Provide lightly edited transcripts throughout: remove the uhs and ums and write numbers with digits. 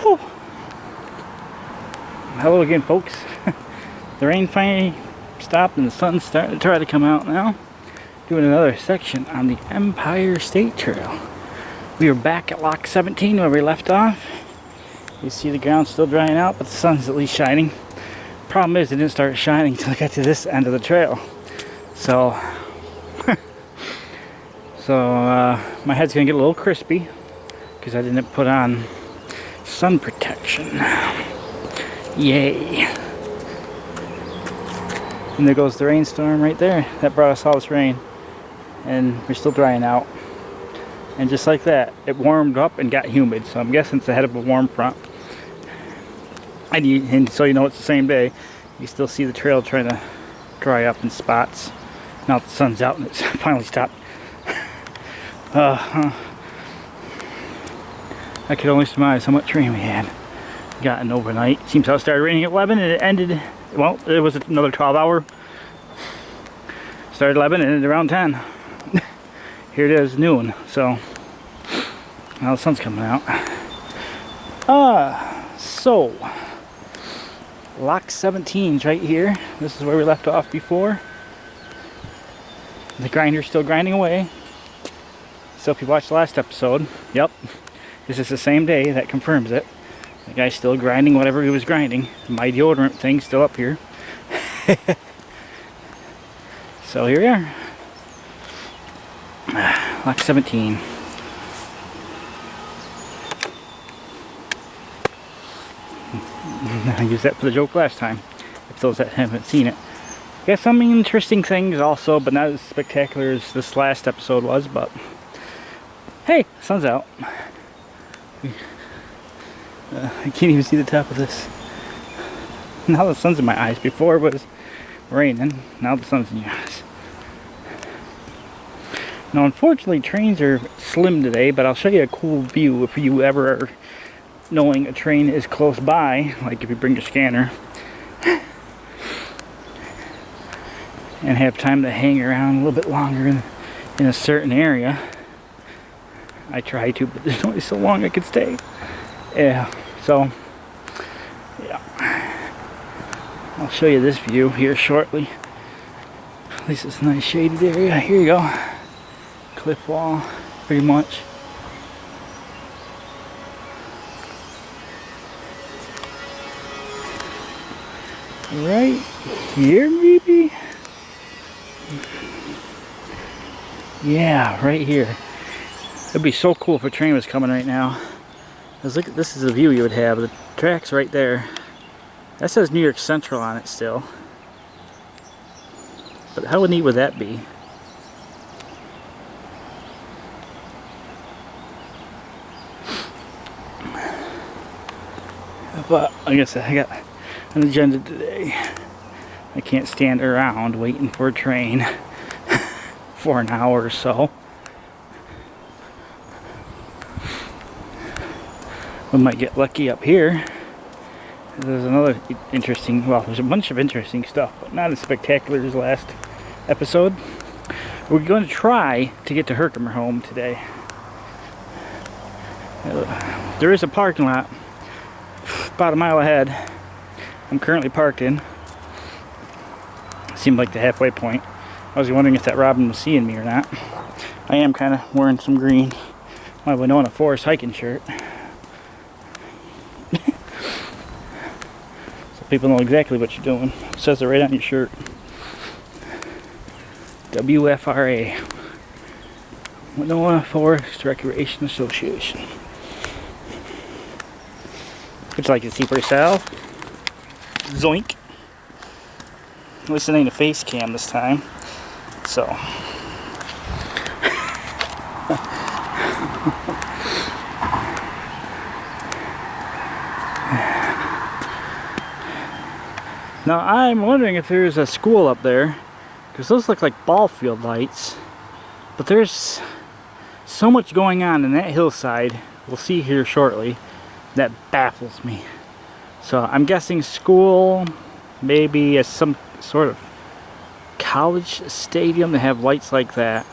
Whew. Hello again, folks. The rain finally stopped and the sun's starting to try to come out now. Doing another section on the Empire State Trail. We are back at Lock 17 where we left off. You see the ground still drying out, but the sun's at least shining. Problem is, it didn't start shining until I got to this end of the trail. So, my head's gonna get a little crispy because I didn't put on sun protection. Yay! And there goes the rainstorm right there. That brought us all this rain, and we're still drying out. And just like that, it warmed up and got humid. So I'm guessing it's ahead of a warm front. And so you know it's the same day. You still see the trail trying to dry up in spots. Now the sun's out and it's finally stopped. I could only surmise how much rain we had gotten overnight. Seems how it started raining at 11 and it ended, well, it was another 12 hour. Started 11 and ended around 10. Here it is, noon. So now the sun's coming out. So Lock 17's right here. This is where we left off before. The grinder's still grinding away. So if you watched the last episode, yep, this is the same day. That confirms it. The guy's still grinding whatever he was grinding. My deodorant thing's still up here. So here we are. Lock 17. I used that for the joke last time. If those that haven't seen it. Got some interesting things also, but not as spectacular as this last episode was, but hey, sun's out. I can't even see the top of this. Now the sun's in my eyes. Before it was raining. Now the sun's in your eyes. Now unfortunately trains are slim today, but I'll show you a cool view if you ever are knowing a train is close by, like if you bring your scanner and have time to hang around a little bit longer in a certain area. I try to, but there's only so long I could stay. Yeah, so yeah, I'll show you this view here shortly. At least it's a nice shaded area. Here you go. Cliff wall, pretty much. Right here, maybe? Yeah, right here. It'd be so cool if a train was coming right now. Because look, this is the view you would have. The track's right there. That says New York Central on it still. But how neat would that be? But like I said, I got an agenda today. I can't stand around waiting for a train for an hour or so. We might get lucky up here. There's another interesting, well, there's a bunch of interesting stuff, but not as spectacular as last episode. We're going to try to get to Herkimer home today. There is a parking lot about a mile ahead. I'm currently parked in. Seemed like the halfway point. I was wondering if that robin was seeing me or not. I am kind of wearing some green, my Winona Forest hiking shirt. So people know exactly what you're doing. It says it right on your shirt. WFRA. Winona Forest Recreation Association. Would you like to see for yourself? Zoink. At least it ain't a face cam this time. So. Now I'm wondering if there's a school up there, because those look like ball field lights, but there's so much going on in that hillside, we'll see here shortly, that baffles me. So I'm guessing school, maybe some sort of college stadium to have lights like that.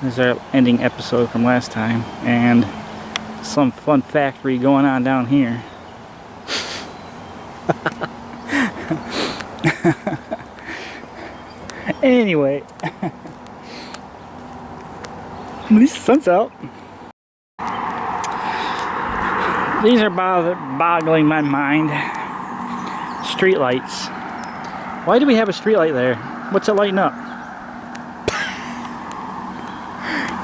This is our ending episode from last time, and some fun factory going on down here. Anyway, at least the sun's out. These are boggling my mind. Street lights. Why do we have a street light there? What's it lighting up?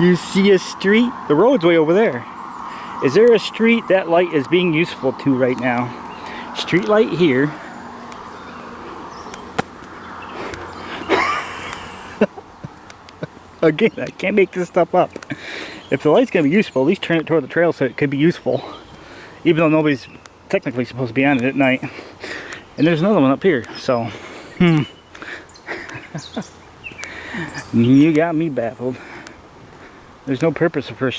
You see a street? The road's way over there. Is there a street that light is being useful to right now? Street light here. Again, I can't make this stuff up. If the light's gonna be useful, at least turn it toward the trail so it could be useful. Even though nobody's technically supposed to be on it at night. And there's another one up here, so. You got me baffled. There's no purpose for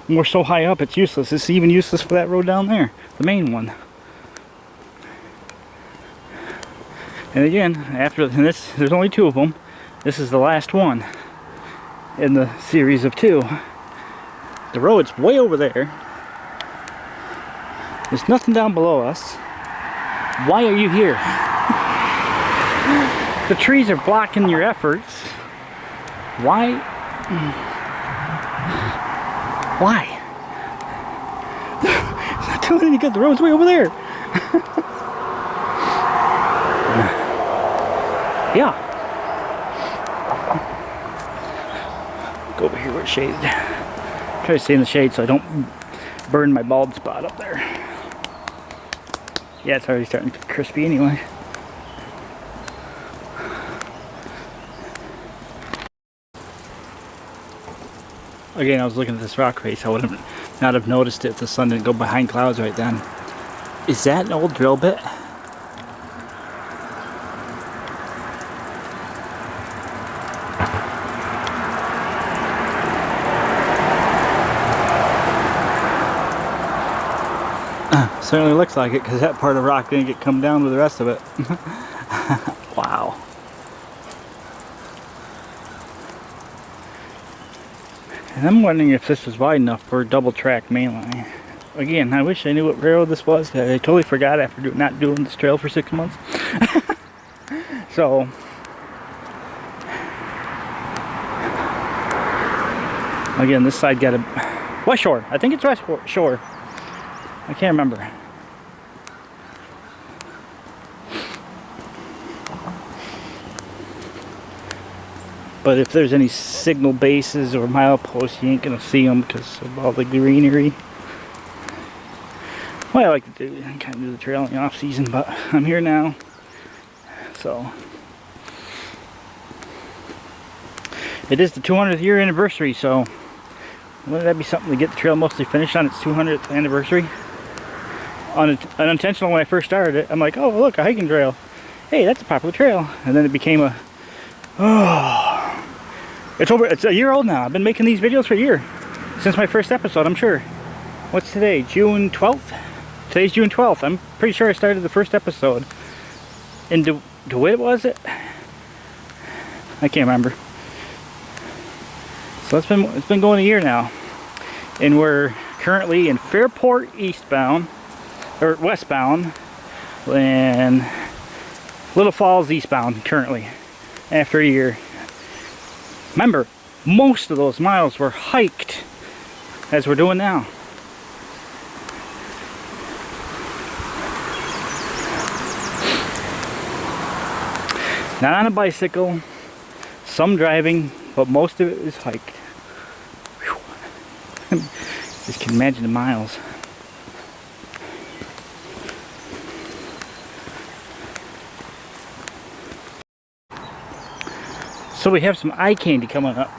we're so high up it's useless. It's even useless for that road down there, the main one. And again, after this, there's only 2 of them. This is the last one in the series of 2. The road's way over there. There's nothing down below us. Why are you here? The trees are blocking your efforts. Why? Why? It's not doing any good. The road's way over there. Yeah. Go over here where it's shaded. Try to stay in the shade so I don't burn my bald spot up there. Yeah, it's already starting to get crispy anyway. Again, I was looking at this rock face. I would not have noticed it if the sun didn't go behind clouds right then. Is that an old drill bit? Certainly looks like it, because that part of rock didn't get come down with the rest of it. Wow. And I'm wondering if this was wide enough for a double track mainline. Again, I wish I knew what railroad this was. I totally forgot after not doing this trail for 6 months. So, again, this side got a West Shore. I think it's West Shore. I can't remember. But if there's any signal bases or mileposts, you ain't gonna see them because of all the greenery. What I like to do, I kind of do the trail in the off season, but I'm here now, so. It is the 200th year anniversary, so wouldn't that be something to get the trail mostly finished on its 200th anniversary? Unintentional when I first started it, I'm like, oh look, a hiking trail. Hey, that's a popular trail. And then it became a, oh. It's a year old now. I've been making these videos for a year. Since my first episode, I'm sure. What's today? June 12th? Today's June 12th. I'm pretty sure I started the first episode. In DeWitt, was it? I can't remember. So it's been going a year now. And we're currently in Fairport eastbound, or westbound, and Little Falls eastbound currently, after a year. Remember, most of those miles were hiked, as we're doing now. Not on a bicycle, some driving, but most of it is hiked. Whew. Just can imagine the miles. So we have some eye candy coming up.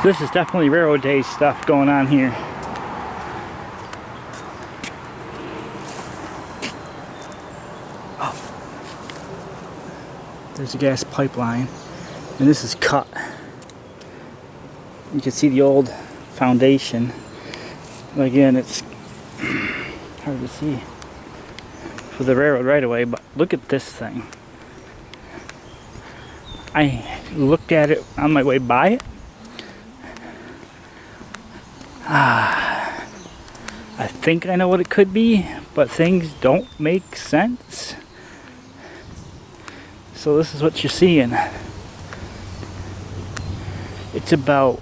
This is definitely railroad days stuff going on here. Oh. There's a gas pipeline, and this is cut. You can see the old foundation. Again, it's hard to see for the railroad right away, but look at this thing. I looked at it on my way by it. I think I know what it could be, but things don't make sense. So this is what you're seeing. It's about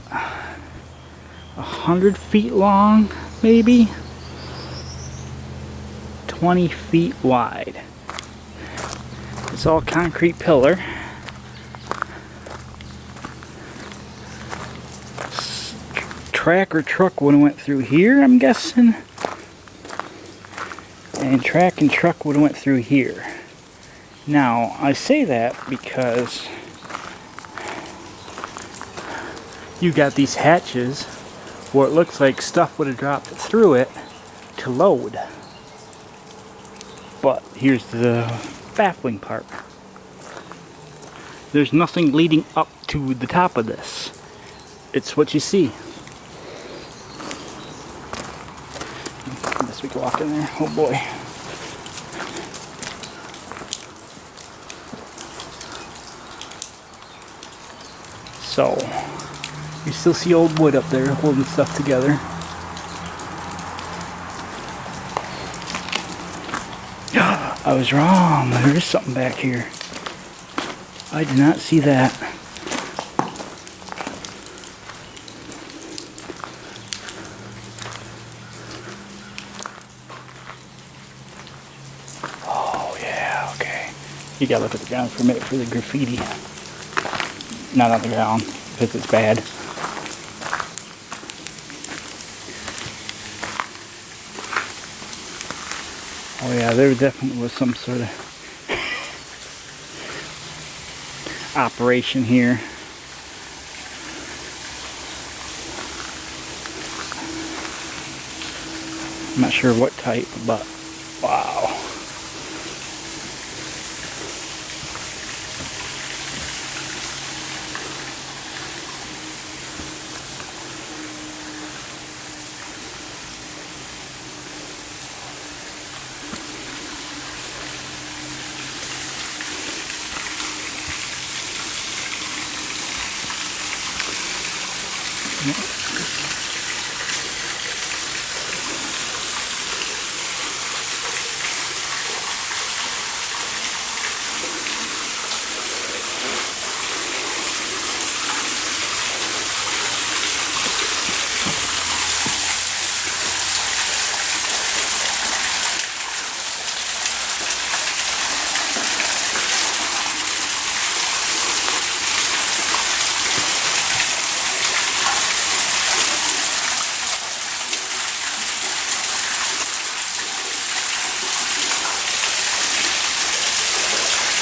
100 feet long, maybe 20 feet wide. It's all concrete pillar. Track or truck would have went through here, I'm guessing. And track and truck would have went through here. Now, I say that because you got these hatches where it looks like stuff would have dropped through it to load. But here's the baffling part. There's nothing leading up to the top of this. It's what you see. I guess we can walk in there. Oh boy. So, you still see old wood up there holding stuff together. I was wrong. There is something back here. I did not see that. Oh yeah, okay. You gotta look at the ground for a minute for the graffiti. Not on the ground, because it's bad. Oh yeah, there definitely was some sort of operation here. I'm not sure what type, but wow.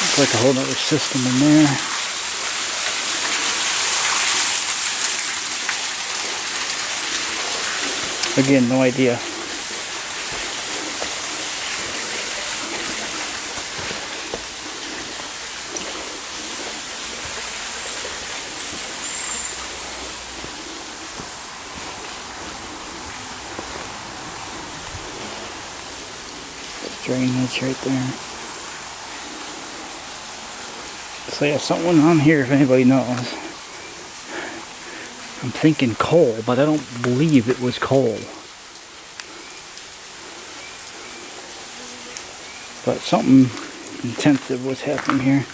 It's like a whole other system in there. Again, no idea. Drainage right there. So yeah, something on here if anybody knows. I'm thinking coal, but I don't believe it was coal. But something intensive was happening here.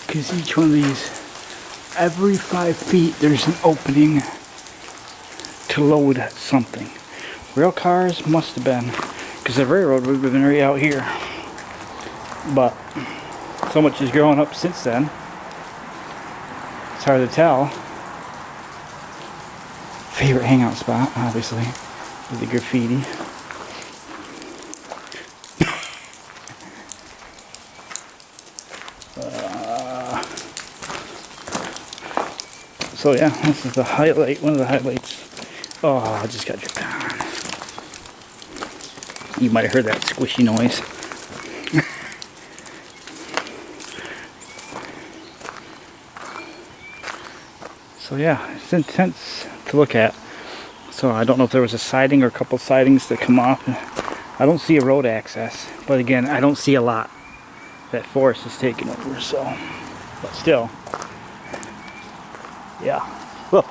Because each one of these, every 5 feet there's an opening to load something. Rail cars must have been, because the railroad would have been right out here. But so much has grown up since then. It's hard to tell. Favorite hangout spot, obviously, with the graffiti. So yeah, this is the highlight, one of the highlights. Oh, I just got dripped on. You might have heard that squishy noise. So yeah, it's intense to look at. So I don't know if there was a siding or a couple sidings that come off. I don't see a road access, but again, I don't see a lot that forest is taking over, so, but still, yeah. Oh,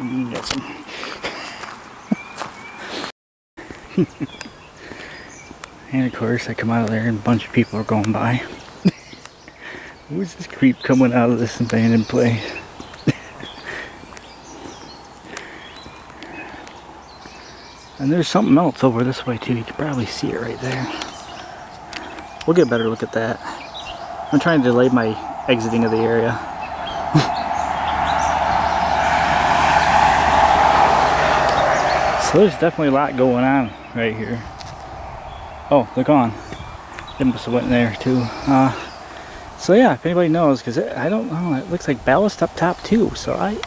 you got some. And of course, I come out of there and a bunch of people are going by. Who's this creep coming out of this abandoned place? And there's something else over this way too. You can probably see it right there. We'll get a better look at that. I'm trying to delay my exiting of the area. So there's definitely a lot going on right here. Oh, they're gone. They must have went in there too. So yeah, if anybody knows, because I don't know, it looks like ballast up top too. So I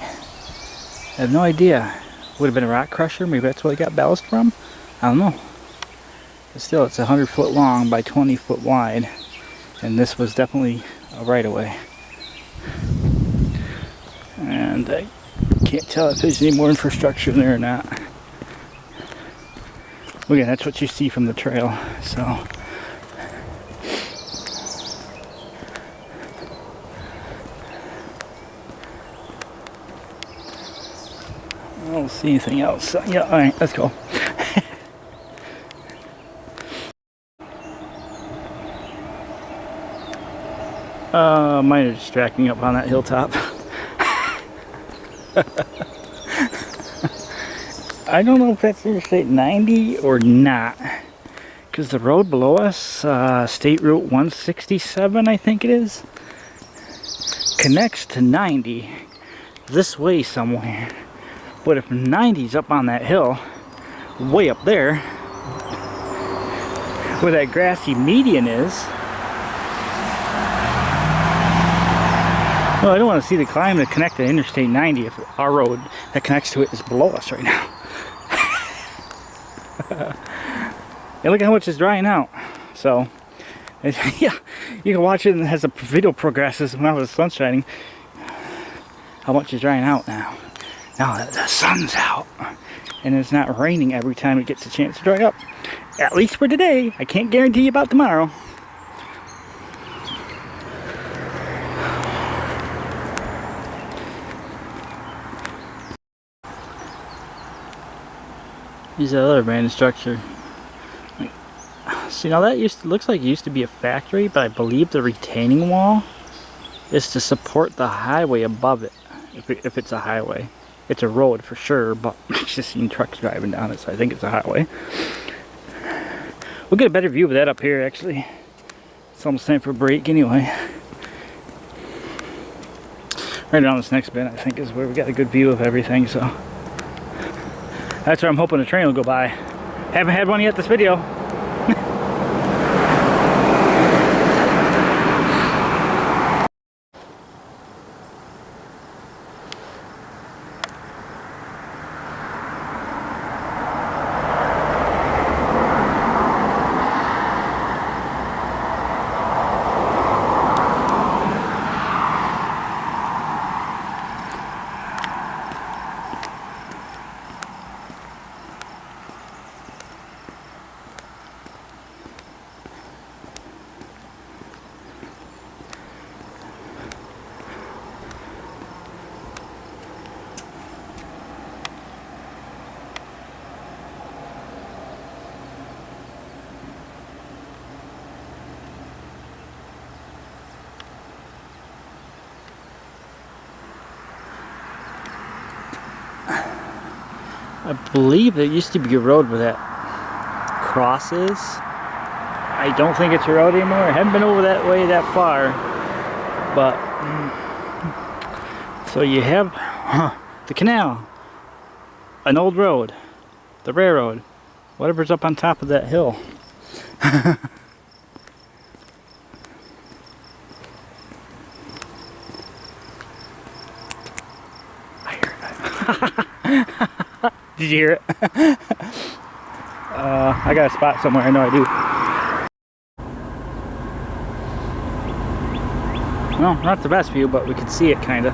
have no idea. Would have been a rock crusher. Maybe that's where they got ballast from. I don't know. But still, it's 100 foot long by 20 foot wide, and this was definitely a right of way. And I can't tell if there's any more infrastructure in there or not. Again, that's what you see from the trail. So I don't see anything else. Yeah, all right, let's go. Mine are distracting up on that hilltop. I don't know if that's Interstate 90 or not, because the road below us, State Route 167, I think it is, connects to 90 this way somewhere. But if 90's up on that hill, way up there, where that grassy median is, well, I don't want to see the climb to connect to Interstate 90 if our road that connects to it is below us right now. And look at how much is drying out. So, yeah, you can watch it as the video progresses when the sun's shining. How much is drying out now? Now that the sun's out and it's not raining every time it gets a chance to dry up. At least for today. I can't guarantee you about tomorrow. Here's that other abandoned structure. See, now that looks like it used to be a factory, but I believe the retaining wall is to support the highway above it. If it's a highway. It's a road for sure, but I've just seen trucks driving down it, so I think it's a highway. We'll get a better view of that up here, actually. It's almost time for a break anyway. Right around this next bend, I think, is where we got a good view of everything, so that's where I'm hoping the train will go by. Haven't had one yet this video. I believe there used to be a road where that crosses. I don't think it's a road anymore. I haven't been over that way that far. But, so you have the canal, an old road, the railroad, whatever's up on top of that hill. Did you hear it? I got a spot somewhere, I know I do. Well, not the best view, but we could see it kinda.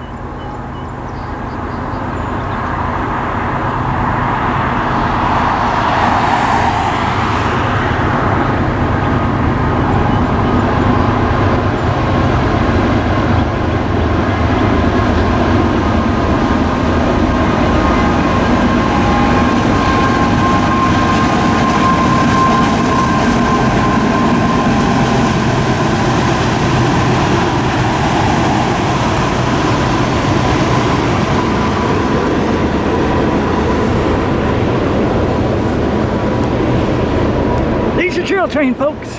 Drill train, folks.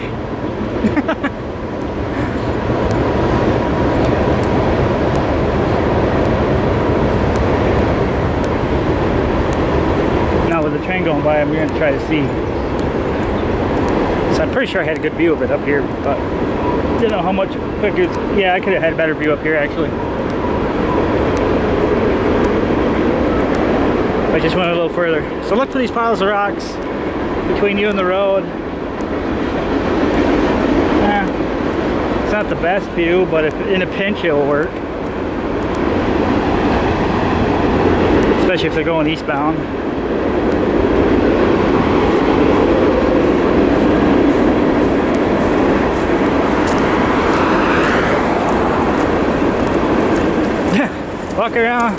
Now with the train going by, I'm going to try to see. So I'm pretty sure I had a good view of it up here, but didn't know how much quicker. Yeah, I could have had a better view up here actually. I just went a little further. So look for these piles of rocks between you and the road. It's not the best view, but if in a pinch it'll work. Especially if they're going eastbound. Walk around,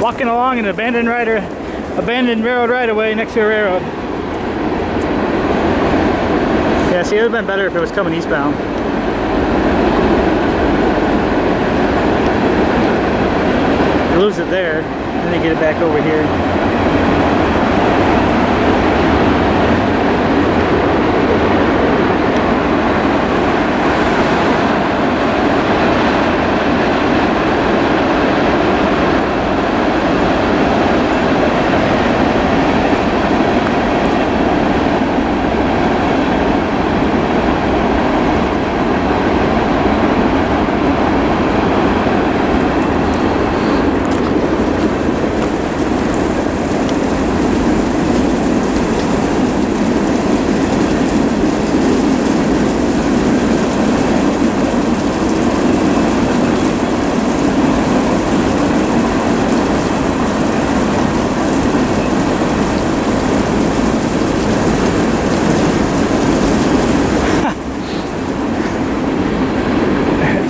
walking along an abandoned railroad right away next to a railroad. Yeah, see, it would have been better if it was coming eastbound. You lose it there, and then get it back over here.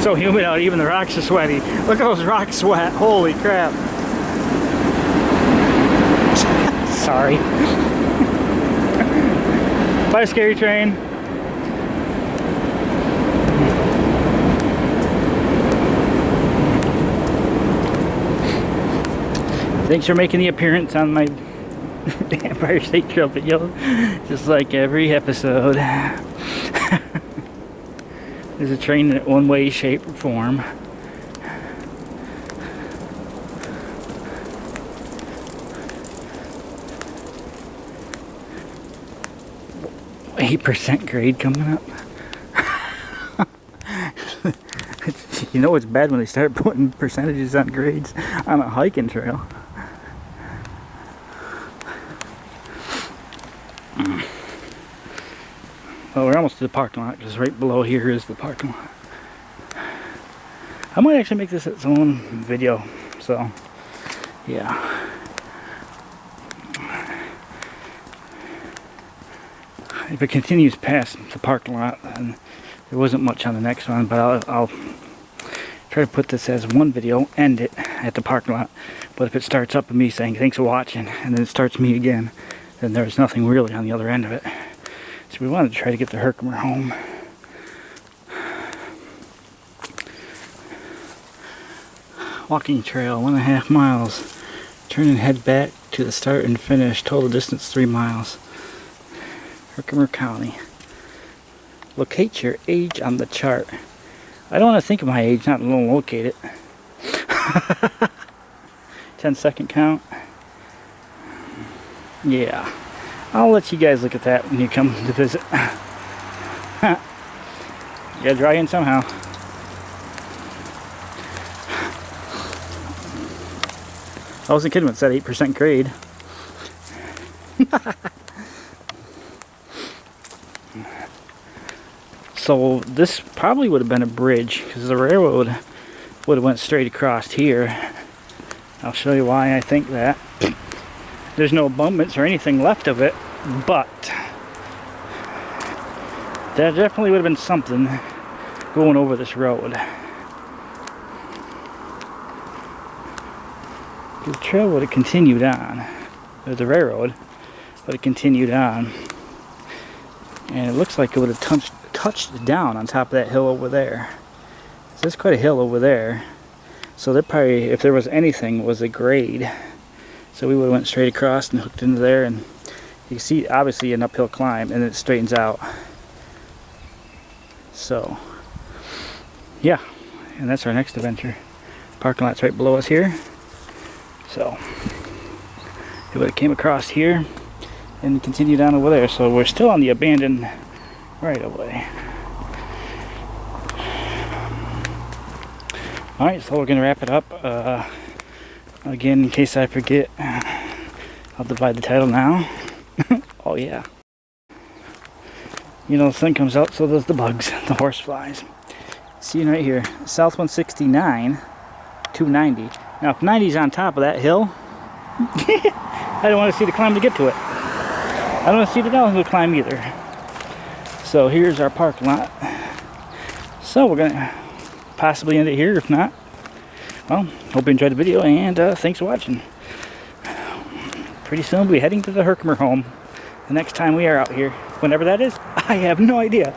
So humid out, even the rocks are sweaty. Look at those rocks sweat, holy crap. Sorry. Bye, scary train. Thanks for making the appearance on my Empire State Trail video, just like every episode. There's a train in one way, shape, or form. %8 grade coming up. You know it's bad when they start putting percentages on grades on a hiking trail. Well, we're almost to the parking lot, because right below here is the parking lot. I might actually make this its own video, so yeah. If it continues past the parking lot, then there wasn't much on the next one, but I'll try to put this as one video, end it at the parking lot. But if it starts up with me saying thanks for watching, and then it starts me again, then there's nothing really on the other end of it. So we wanted to try to get the Herkimer home. Walking trail, 1.5 miles. Turn and head back to the start and finish. Total distance 3 miles. Herkimer County. Locate your age on the chart. I don't want to think of my age, not alone locate it. 10-second count. Yeah. I'll let you guys look at that when you come to visit. You gotta dry in somehow. I wasn't kidding when it said 8% grade. So this probably would have been a bridge, because the railroad would have went straight across here. I'll show you why I think that. There's no abutments or anything left of it, but there definitely would have been something going over this road. The trail would have continued on, or the railroad would have continued on, and it looks like it would have touched down on top of that hill over there. So there's quite a hill over there, so there probably, if there was anything, was a grade. So we would have went straight across and hooked into there and You can see obviously an uphill climb, and it straightens out. So yeah, and that's our next adventure. Parking lot's right below us here. So it would have came across here and continued on over there. So we're still on the abandoned right of way. Alright, so we're going to wrap it up. Again, in case I forget, I'll divide the title now. Oh yeah. You know, the sun comes out, so does the bugs, the horseflies. Seeing right here, South 169, 290. Now, if 90's on top of that hill, I don't want to see the climb to get to it. I don't want to see the downhill climb either. So here's our parking lot. So we're gonna possibly end it here. If not, well, hope you enjoyed the video, and thanks for watching. Pretty soon we'll be heading to the Herkimer home the next time we are out here. Whenever that is, I have no idea.